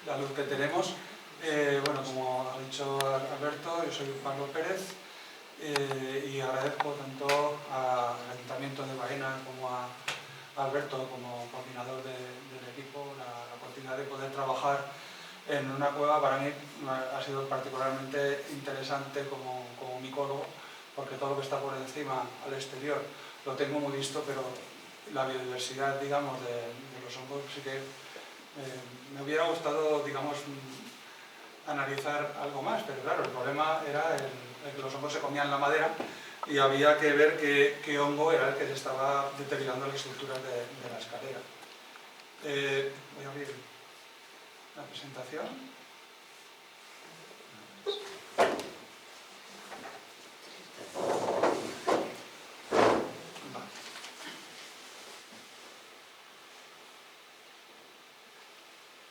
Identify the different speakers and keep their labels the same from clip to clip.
Speaker 1: la luz que tenemos. Bueno, como ha dicho Alberto, yo soy Pablo Pérez y agradezco tanto al Ayuntamiento de Baena como a Alberto como coordinador del equipo la oportunidad de poder trabajar en una cueva. Para mí ha sido particularmente interesante como micólogo, porque todo lo que está por encima, al exterior, lo tengo muy visto, pero la biodiversidad, digamos, de los hongos sí que me hubiera gustado, digamos, analizar algo más, pero claro, el problema era el que los hongos se comían la madera y había que ver qué hongo era el que se estaba deteriorando las estructuras de la escalera. Voy a abrir la presentación.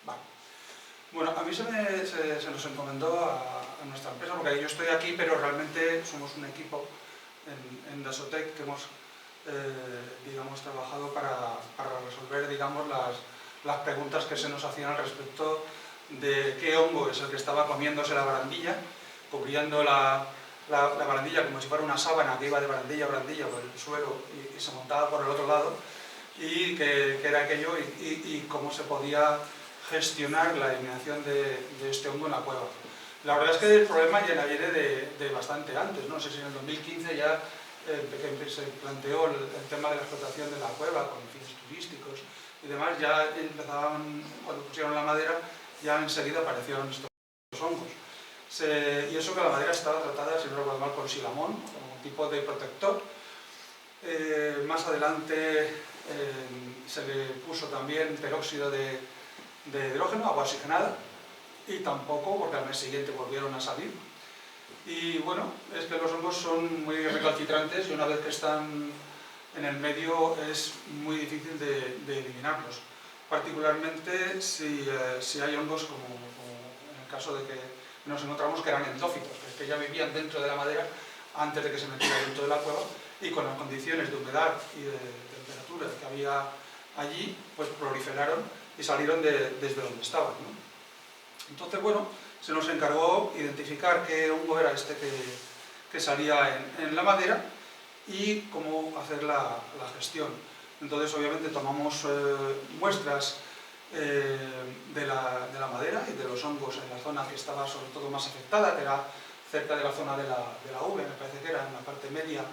Speaker 1: Vale. Bueno, a mí se nos encomendó a nuestra empresa, porque yo estoy aquí, pero realmente somos un equipo en Dasotec que hemos digamos, trabajado para resolver, digamos, las preguntas que se nos hacían al respecto de qué hongo es el que estaba comiéndose la barandilla, cubriendo la barandilla como si fuera una sábana que iba de barandilla a barandilla por el suelo y se montaba por el otro lado, y qué era aquello y cómo se podía gestionar la eliminación de este hongo en la cueva. La verdad es que el problema ya viene de bastante antes, no sé si en el 2015 ya se planteó el tema de la explotación de la cueva con fines turísticos y demás. Ya empezaban, cuando pusieron la madera, ya enseguida aparecieron estos hongos. Y eso que la madera estaba tratada, si no recuerdo mal, con silamón, como un tipo de protector. Más adelante se le puso también peróxido de hidrógeno, agua oxigenada, y tampoco, porque al mes siguiente volvieron a salir. Y bueno, es que los hongos son muy recalcitrantes y una vez que están en el medio es muy difícil de eliminarlos. Particularmente si hay hongos como en el caso de que nos encontramos que eran endófitos, que ya vivían dentro de la madera antes de que se metiera dentro de la cueva, y con las condiciones de humedad y de temperatura que había allí, pues proliferaron y salieron desde donde estaban, ¿no? Entonces, bueno, se nos encargó identificar qué hongo era este que salía en la madera y cómo hacer la gestión. Entonces, obviamente, tomamos muestras de la madera y de los hongos en la zona que estaba sobre todo más afectada, que era cerca de la zona de la V, me parece que era en la parte media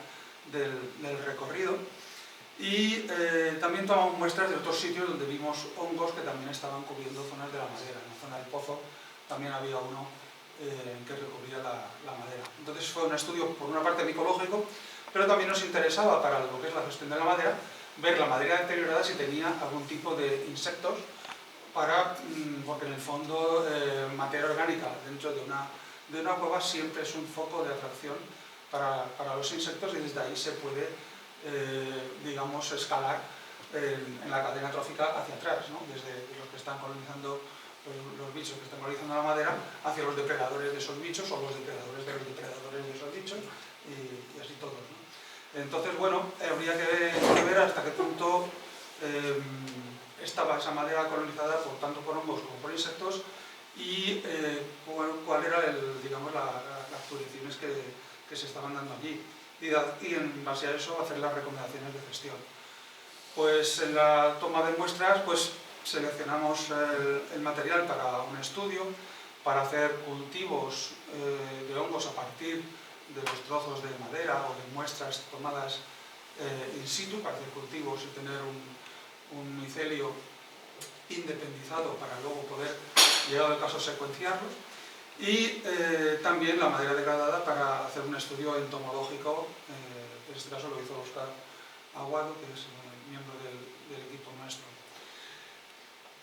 Speaker 1: del recorrido. Y también tomamos muestras de otros sitios donde vimos hongos que también estaban cubriendo zonas de la madera. En la zona del pozo también había uno que recubría la madera. Entonces fue un estudio, por una parte, micológico, pero también nos interesaba para lo que es la gestión de la madera, ver la madera deteriorada si tenía algún tipo de insectos, porque en el fondo materia orgánica dentro de una cueva siempre es un foco de atracción para los insectos, y desde ahí se puede digamos, escalar en la cadena trófica hacia atrás, ¿no? Desde los que están colonizando los bichos que están colonizando la madera hacia los depredadores de esos bichos o los depredadores de los depredadores de esos bichos y así todos, ¿no? Entonces, bueno, habría que ver hasta qué punto estaba esa madera colonizada tanto por hongos como por insectos y cuál era digamos, las condiciones que se estaban dando allí. Y en base a eso hacer las recomendaciones de gestión. Pues en la toma de muestras pues seleccionamos el material para un estudio, para hacer cultivos de hongos a partir de los trozos de madera o de muestras tomadas in situ, para hacer cultivos y tener un micelio independizado para luego poder, llegado el caso, secuenciarlos. Y también la madera degradada para hacer un estudio entomológico, en este caso lo hizo Óscar Aguado, que es miembro del equipo nuestro.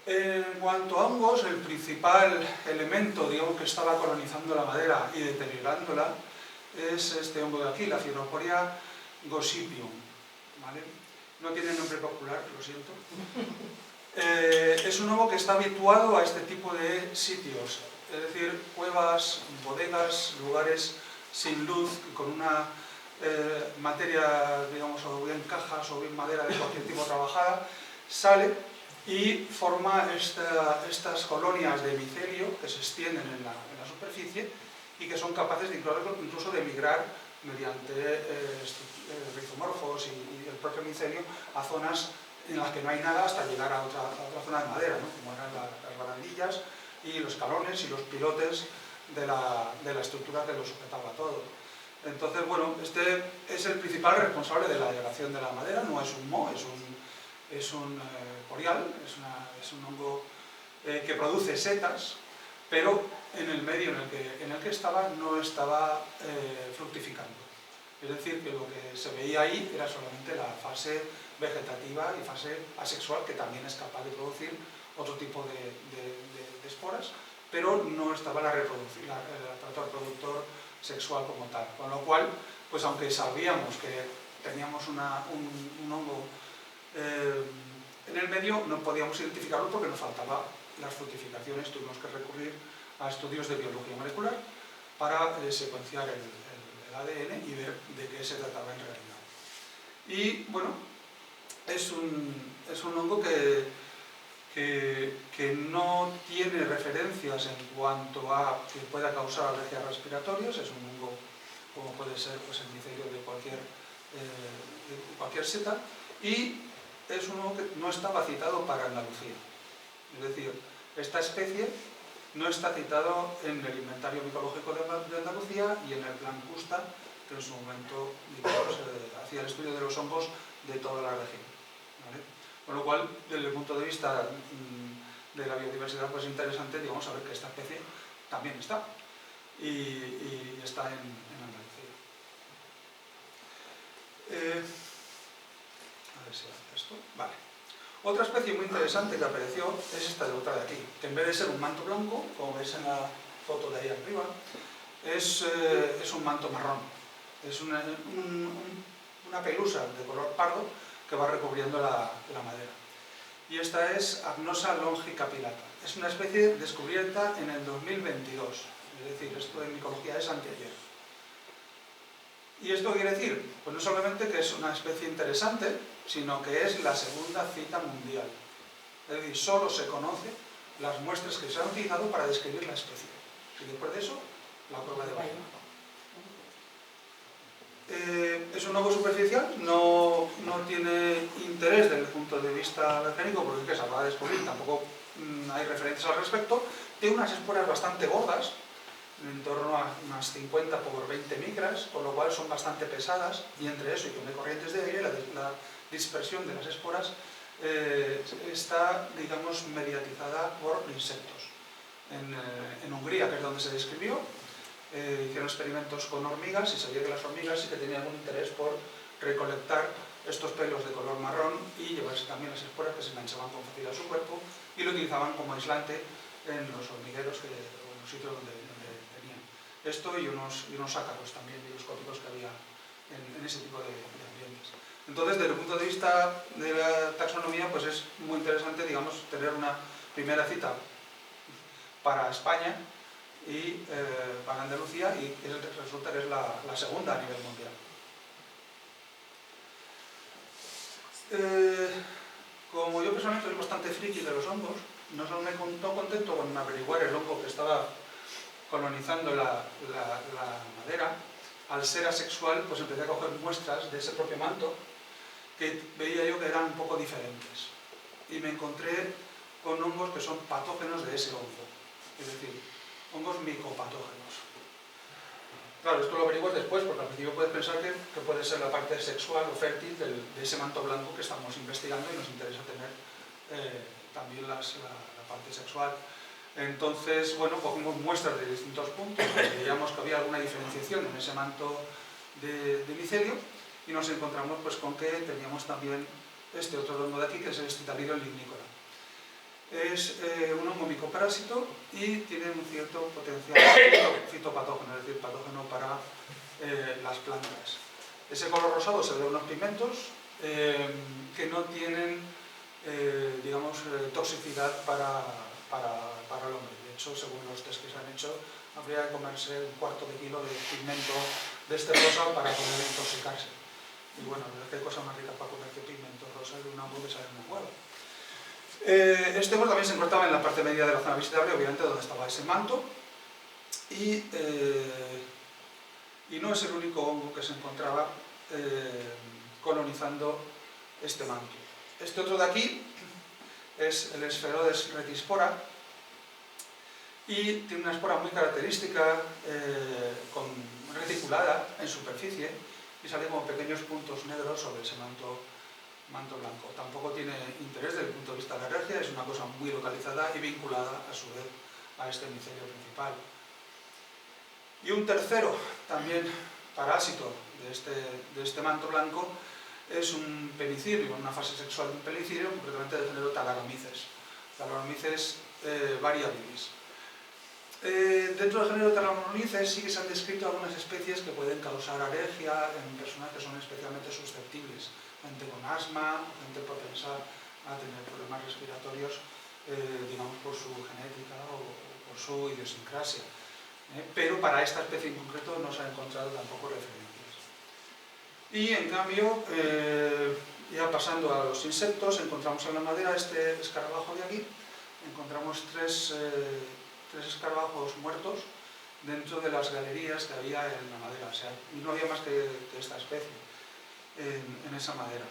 Speaker 1: En cuanto a hongos, el principal elemento, digamos, que estaba colonizando la madera y deteriorándola es este hongo de aquí, la Fibroporia gossypium, ¿vale? No tiene nombre popular, lo siento. Es un hongo que está habituado a este tipo de sitios, es decir, cuevas, bodegas, lugares sin luz, con una materia, digamos, o bien cajas o bien madera de cualquier tipo trabajada, sale y forma estas colonias de micelio que se extienden en la superficie y que son capaces de incluso de migrar mediante rizomorfos y el propio micelio a zonas en las que no hay nada hasta llegar a otra zona de madera, ¿no? Como eran las barandillas y los calones y los pilotes de la estructura que lo sujetaba todo. Entonces, bueno, este es el principal responsable de la degradación de la madera, no es un moho, es un corial, es un hongo que produce setas, pero en el medio en el que estaba no estaba fructificando. Es decir, que lo que se veía ahí era solamente la fase vegetativa y fase asexual, que también es capaz de producir otro tipo de esporas, pero no estaba el aparato reproductor sexual como tal. Con lo cual, pues aunque sabíamos que teníamos un hongo en el medio, no podíamos identificarlo porque nos faltaba las fructificaciones. Tuvimos que recurrir a estudios de biología molecular para secuenciar el ADN y ver de qué se trataba en realidad. Y bueno, es un hongo que no tiene referencias en cuanto a que pueda causar alergias respiratorias. Es un hongo como puede ser pues, el micelio de cualquier seta, y es un hongo que no estaba citado para Andalucía. Es decir, esta especie no está citado en el inventario micológico de Andalucía y en el plan CUSTA, que en su momento digamos, hacía el estudio de los hongos de toda la región, ¿vale? Con lo cual, desde el punto de vista de la biodiversidad, pues es interesante, digamos, saber que esta especie también está y está en Andalucía. A ver si hace esto. Vale. Otra especie muy interesante que apareció es esta de otra de aquí, que en vez de ser un manto blanco, como veis en la foto de ahí arriba, es un manto marrón. Es una pelusa de color pardo que va recubriendo la madera. Y esta es Agnosa longicapillata. Es una especie descubierta en el 2022, es decir, esto en micología es anteayer. ¿Y esto qué quiere decir? Pues no solamente que es una especie interesante, sino que es la segunda cita mundial. Es decir, solo se conocen las muestras que se han utilizado para describir la especie. Y después de eso, la prueba de Bayern. Es un hongo superficial, no tiene interés desde el punto de vista alergénico, porque se acaba de descubrir, tampoco hay referencias al respecto. Tiene unas esporas bastante gordas, en torno a unas 50 por 20 micras, con lo cual son bastante pesadas, y entre eso y que no hay corrientes de aire, la dispersión de las esporas está, digamos, mediatizada por insectos. En Hungría, que es donde se describió, hicieron experimentos con hormigas y se veía que las hormigas sí que tenían algún interés por recolectar estos pelos de color marrón y llevarse también las esporas que se enganchaban con facilidad a su cuerpo y lo utilizaban como aislante en los hormigueros o en los sitios donde tenían. Esto y unos ácaros también microscópicos que había en ese tipo de ambientes. Entonces, desde el punto de vista de la taxonomía, pues es muy interesante, digamos, tener una primera cita para España y para Andalucía, y resulta que es la segunda a nivel mundial. Como yo personalmente soy bastante friki de los hongos, no solo me contento con averiguar el hongo que estaba colonizando la madera, al ser asexual, pues empecé a coger muestras de ese propio manto que veía yo que eran un poco diferentes. Y me encontré con hongos que son patógenos de ese hongo, es decir, hongos micopatógenos. Claro, esto lo averiguas después, porque al principio puedes pensar que puede ser la parte sexual o fértil de ese manto blanco que estamos investigando y nos interesa tener también la parte sexual. Entonces, bueno, cogimos muestras de distintos puntos, veíamos que había alguna diferenciación en ese manto de micelio y nos encontramos pues, con que teníamos también este otro hongo de aquí, que es el Stitalidium lignicola. Es un hongo micoparásito y tiene un cierto potencial fitopatógeno, es decir, patógeno para las plantas. Ese color rosado se ve unos pigmentos que no tienen, digamos, toxicidad para el hombre. De hecho, según los test que se han hecho, habría que comerse un cuarto de kilo de pigmento de este rosa para poder intoxicarse. Y bueno, qué cosa más rica para comer que pigmento rosa de un hongo que sale en un huevo. Este hongo también se encontraba en la parte media de la zona visitable, obviamente donde estaba ese manto, y no es el único hongo que se encontraba colonizando este manto. Este otro de aquí es el Spherodes retispora y tiene una espora muy característica, reticulada en superficie, y sale como pequeños puntos negros sobre ese manto blanco. Tampoco tiene interés desde el punto de vista de la alergia, es una cosa muy localizada y vinculada a su vez a este micelio principal. Y un tercero, también parásito de este manto blanco, es un penicilio, una fase sexual de un penicilio, concretamente del género Talaromyces. Talaromyces variabilis. Dentro del género Talaromyces sí que se han descrito algunas especies que pueden causar alergia en personas que son especialmente susceptibles, gente con asma, gente propensa a tener problemas respiratorios, digamos por su genética o por su idiosincrasia. Pero para esta especie en concreto no se han encontrado tampoco referencias. Y en cambio, ya pasando a los insectos, encontramos en la madera este escarabajo de aquí, encontramos tres escarabajos muertos dentro de las galerías que había en la madera, o sea, no había más que esta especie en esa madera.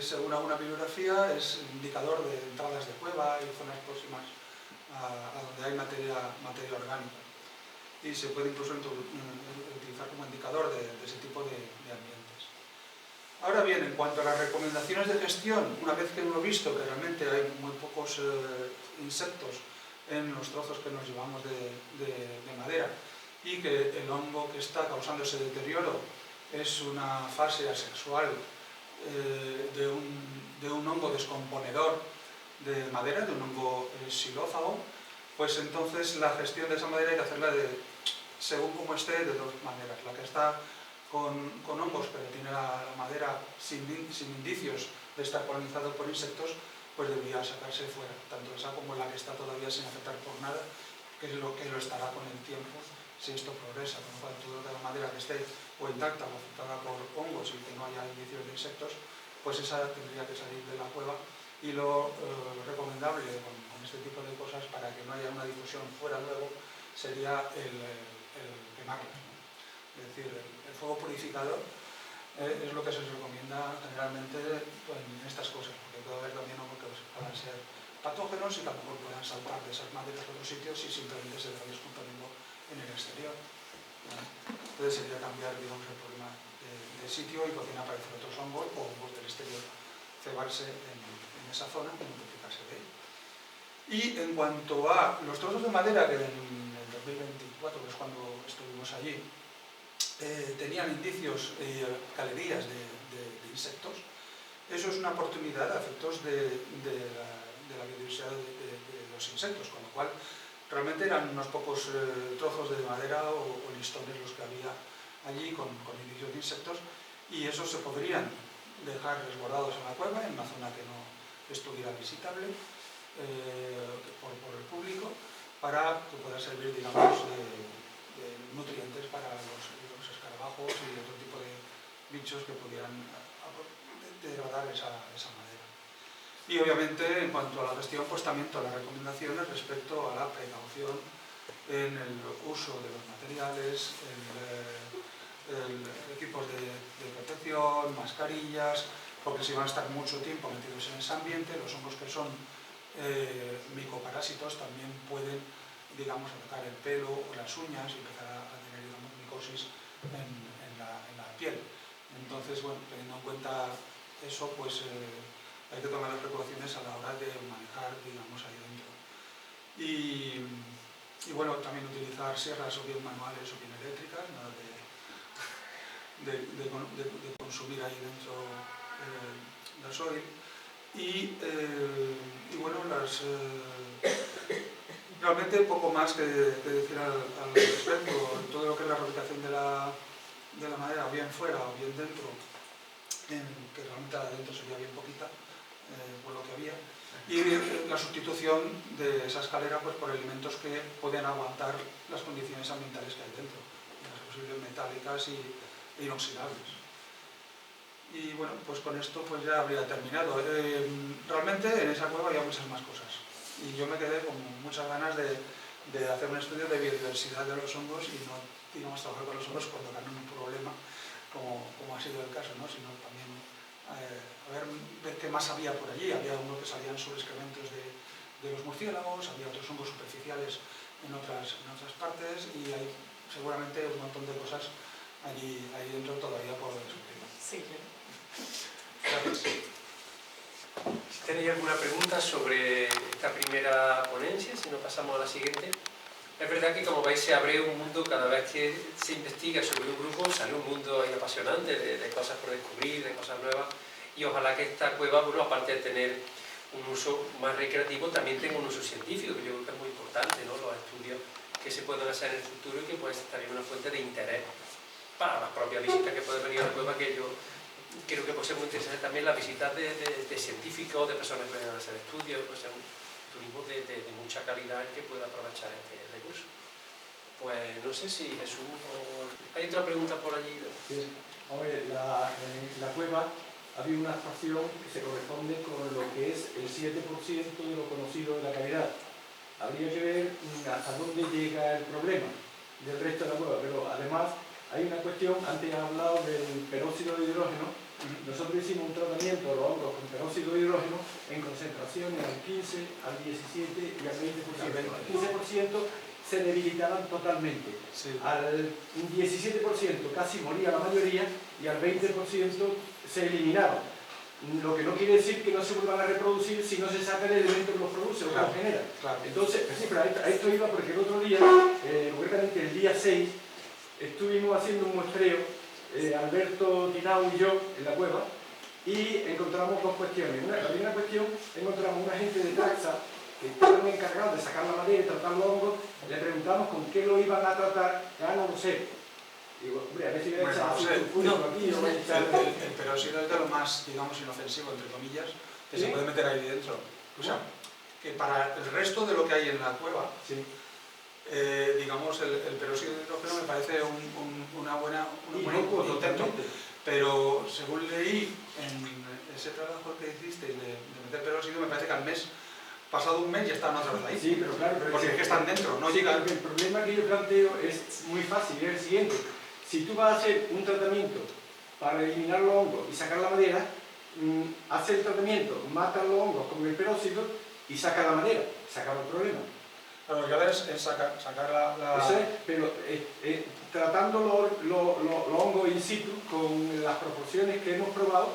Speaker 1: Según alguna bibliografía, es indicador de entradas de cueva y zonas próximas a donde hay materia orgánica, y se puede incluso utilizar como indicador de ese tipo de ambientes. Ahora bien, en cuanto a las recomendaciones de gestión, una vez que hemos visto que realmente hay muy pocos insectos en los trozos que nos llevamos de madera y que el hongo que está causando ese deterioro es una fase asexual de un hongo descomponedor de madera, de un hongo xilófago, pues entonces la gestión de esa madera hay que hacerla según como esté, de dos maneras. La que está con hongos, pero tiene la madera sin indicios de estar colonizado por insectos, pues debería sacarse fuera, tanto esa como la que está todavía sin afectar por nada, que es lo que lo estará con el tiempo si esto progresa. Con lo cual, toda la madera que esté o intacta o afectada por hongos y que no haya indicios de insectos, pues esa tendría que salir de la cueva. Y lo recomendable con este tipo de cosas, para que no haya una difusión fuera luego, sería el quemarlas, ¿no? Es decir, el fuego purificador es lo que se recomienda generalmente en estas cosas, porque puede haber también hongos que puedan ser patógenos y que a lo mejor puedan saltar de esas maderas a otros sitios y simplemente se van descomponiendo en el exterior, ¿no? Entonces sería cambiar, digamos, el problema de sitio y podrían aparecer otros hongos o hongos del exterior cebarse en esa zona y multiplicarse de ahí. Y en cuanto a los trozos de madera que en el 2024, que es cuando estuvimos allí, tenían indicios, galerías de insectos, eso es una oportunidad a efectos de la biodiversidad de los insectos, con lo cual realmente eran unos pocos trozos de madera o listones los que había allí con indicios de insectos, y esos se podrían dejar resguardados en la cueva, en una zona que no estuviera visitable por el público, para que pueda servir, digamos, de nutrientes para los escarabajos y otro tipo de bichos que pudieran degradar esa madera. Y obviamente, en cuanto a la gestión, pues también todas las recomendaciones respecto a la precaución en el uso de los materiales, equipos de protección, mascarillas, porque si van a estar mucho tiempo metidos en ese ambiente, los hongos que son micoparásitos también pueden, digamos, atacar el pelo o las uñas y empezar a tener, digamos, micosis en la piel. Entonces, bueno, teniendo en cuenta eso, pues hay que tomar las precauciones a la hora de manejar, digamos, ahí dentro. Y bueno, también utilizar sierras o bien manuales o bien eléctricas, nada de consumir ahí dentro gasoil. Y bueno, realmente poco más que decir al respecto. Todo lo que es la fabricación de la madera, o bien fuera o bien dentro, que realmente adentro sería bien poquita, por lo que había, y la sustitución de esa escalera pues por elementos que pueden aguantar las condiciones ambientales que hay dentro, las posibles metálicas e inoxidables. Y bueno, pues con esto pues ya habría terminado. Realmente en esa cueva había muchas más cosas y yo me quedé con muchas ganas de hacer un estudio de biodiversidad de los hongos y no, digamos, trabajar con los hongos cuando ganan un problema, como ha sido el caso, ¿no? Sino también ver qué más había por allí. Había unos que salían sobre excrementos de los murciélagos, había otros hongos superficiales en otras partes y hay seguramente un montón de cosas allí dentro todavía por descubrir.
Speaker 2: Sí.
Speaker 1: Gracias.
Speaker 3: Si tenéis alguna pregunta sobre esta primera ponencia, si no pasamos a la siguiente. Es verdad que, como veis, se abre un mundo cada vez que se investiga sobre un grupo, sale un mundo ahí apasionante de cosas por descubrir, de cosas nuevas, y ojalá que esta cueva, bueno, aparte de tener un uso más recreativo, también tenga un uso científico, que yo creo que es muy importante, ¿no? Los estudios que se puedan hacer en el futuro y que puede ser también una fuente de interés para las propias visitas que pueden venir a la cueva, que yo creo que puede ser muy interesante también la visita de científicos, de personas que vengan a hacer estudios, puede ser un turismo de mucha calidad que pueda aprovechar este recurso. Pues no sé si Jesús o... ¿Hay otra pregunta por allí?
Speaker 4: Sí. Hombre, en la cueva había una abstracción que se corresponde con lo que es el 7% de lo conocido de la cavidad. Habría que ver hasta dónde llega el problema del resto de la cueva, pero además hay una cuestión, antes he hablado del peróxido de hidrógeno. Nosotros hicimos un tratamiento de los hongos con peróxido de hidrógeno en concentraciones al 15, al 17 y al 20%. Al 15% se debilitaban totalmente. Sí. Al 17% casi moría la mayoría y al 20% se eliminaban. Lo que no quiere decir que no se vuelvan a reproducir si no se saca el elemento que los produce o que los genera. Claro. Entonces, pues sí, pero a esto iba porque el otro día, concretamente el día 6, estuvimos haciendo un muestreo, Alberto Tinau y yo, en la cueva, y encontramos dos cuestiones. La primera cuestión, encontramos un agente de Traxa que estaban encargados de sacar la madera y tratar los hongos. Le preguntamos con qué lo iban a tratar, ya no lo sé. Digo, hombre, a ver si voy a echar aquí.
Speaker 1: El peróxido es de lo más, digamos, inofensivo, entre comillas, que ¿sí? Se puede meter ahí dentro. O sea, que para el resto de lo que hay en la cueva, sí. Digamos, el peróxido de hidrógeno me parece un buen intento. Pero según leí en ese trabajo que hiciste de meter peróxido, me parece que al mes, pasado un mes, ya están otra vez ahí.
Speaker 4: Sí, pero claro,
Speaker 1: porque es que están dentro, no llegan.
Speaker 4: El problema que yo planteo es muy fácil, es el siguiente. Si tú vas a hacer un tratamiento para eliminar los hongos y sacar la madera, hace el tratamiento, mata los hongos con el peróxido y saca la madera, se acaba el problema.
Speaker 1: Pero ya ves, es sacar la...
Speaker 4: Eso es, pero tratando los hongos in situ con las proporciones que hemos probado,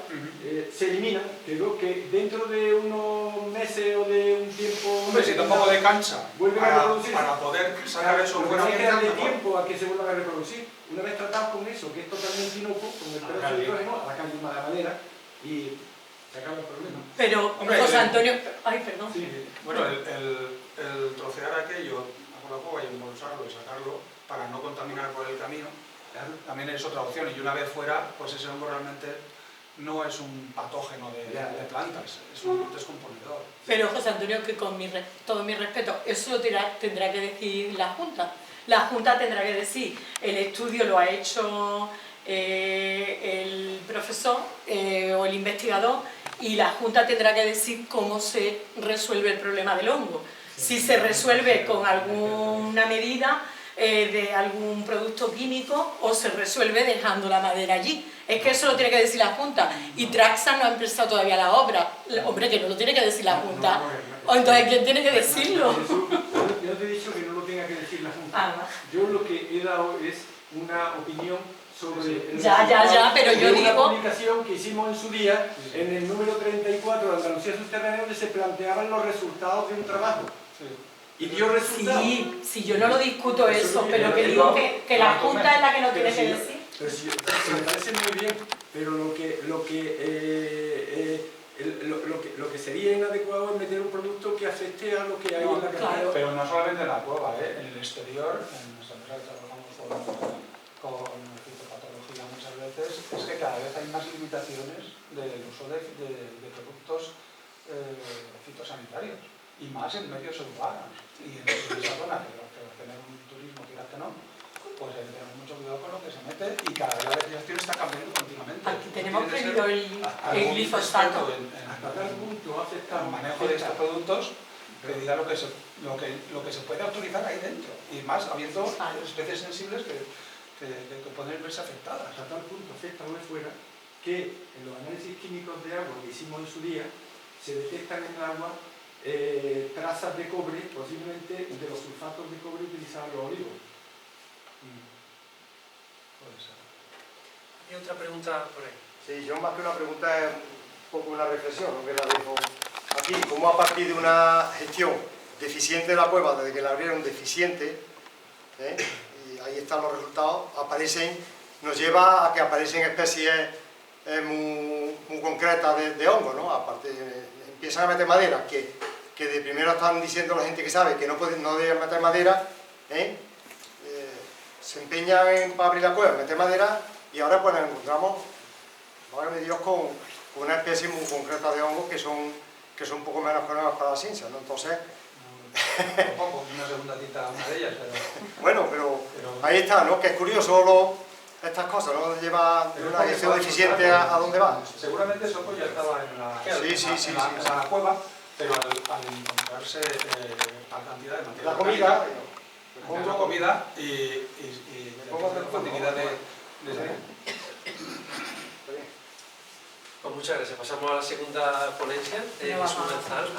Speaker 4: se eliminan. Creo que dentro de unos meses o de un tiempo...
Speaker 1: Hombre, si da un poco de cancha para poder sacar eso fuera.
Speaker 4: Hay que darle tiempo a que se vuelvan a reproducir. Una vez tratados con eso, que es totalmente inocuo, con el peróxido de hidrógeno, a la calma de madera y se acaba el problema.
Speaker 2: Pero, hombre, José Antonio... Ay, perdón.
Speaker 1: Sí, bueno, el trocear aquello con la cueva y embolsarlo y sacarlo para no contaminar por el camino, también es otra opción. Y una vez fuera, pues ese hongo realmente no es un patógeno de plantas, es un descomponedor.
Speaker 2: Pero, José Antonio, que con todo mi respeto, eso lo tendrá que decir la Junta. La Junta tendrá que decir, el estudio lo ha hecho el profesor o el investigador, y la Junta tendrá que decir cómo se resuelve el problema del hongo. Si se resuelve con alguna medida de algún producto químico o se resuelve dejando la madera allí. Es que eso lo tiene que decir la Junta. Y Traxa no ha empezado todavía la obra. Hombre, que no lo tiene que decir la Junta. O entonces, ¿quién tiene que decirlo?
Speaker 4: Yo te he dicho que no lo tenga que decir la Junta. Yo lo que he dado es una opinión sobre
Speaker 2: pero yo digo...
Speaker 4: una publicación que hicimos en su día, en el número 34 de Andalucía Subterránea, donde se planteaban los resultados de un trabajo. Y dio resultados.
Speaker 2: Sí, yo no lo discuto eso, pero que digo que la Junta es la que lo tiene que decir.
Speaker 4: Pero sí, me parece muy bien, pero lo que sería inadecuado es meter un producto que afecte a lo que hay en la carretera.
Speaker 1: Pero no solamente en la cueva, en el exterior, en nuestra empresa que trabajamos con fitopatología muchas veces, es que cada vez hay más limitaciones del uso de productos fitosanitarios, y más en medios urbanos y en esa zona, que va a tener un turismo, quieras que no, pues hay que tener mucho cuidado con lo que se mete y cada vez la legislación está cambiando continuamente.
Speaker 2: Aquí tenemos
Speaker 1: Tiene que ser
Speaker 2: prohibido el
Speaker 1: algún
Speaker 2: glifosato.
Speaker 1: experto en
Speaker 4: Hasta tal punto aceptar
Speaker 1: el manejo de estos productos que diga lo que se puede autorizar ahí dentro. Y más habiendo especies sensibles que pueden verse afectadas.
Speaker 4: hasta tal punto afecta o fuera que en los análisis químicos de agua que hicimos en su día se detectan en el agua trazas de cobre, posiblemente de los sulfatos de cobre utilizados en los olivos.
Speaker 1: Puede ser.
Speaker 3: ¿Y otra pregunta por ahí?
Speaker 5: Sí, yo más que una pregunta es un poco una reflexión, ¿no? Que la dejo aquí, como a partir de una gestión deficiente de la cueva, desde que la abrieron deficiente, y ahí están los resultados, nos lleva a que aparecen especies muy concretas de hongos, ¿no? Aparte, empiezan a meter madera, que de primero están diciendo la gente que sabe que no deben meter madera, se empeñan para abrir la cueva, meter madera, y ahora pues nos encontramos, válgame Dios, con una especie muy concreta de hongos que son un poco menos conocidos para la ciencia, ¿no? Entonces,
Speaker 1: Tampoco, una segunda cita, una de ellas, pero...
Speaker 5: bueno, pero ahí está, ¿no? Que es curioso estas cosas, ¿no? Lleva de una gestión deficiente a dónde va.
Speaker 1: Seguramente eso pues ya estaba en la cueva, pero al encontrarse tal cantidad de materia
Speaker 5: La comida,
Speaker 1: la comida y cantidad de
Speaker 3: Pues muchas gracias. Pasamos a la segunda ponencia de Jesús González.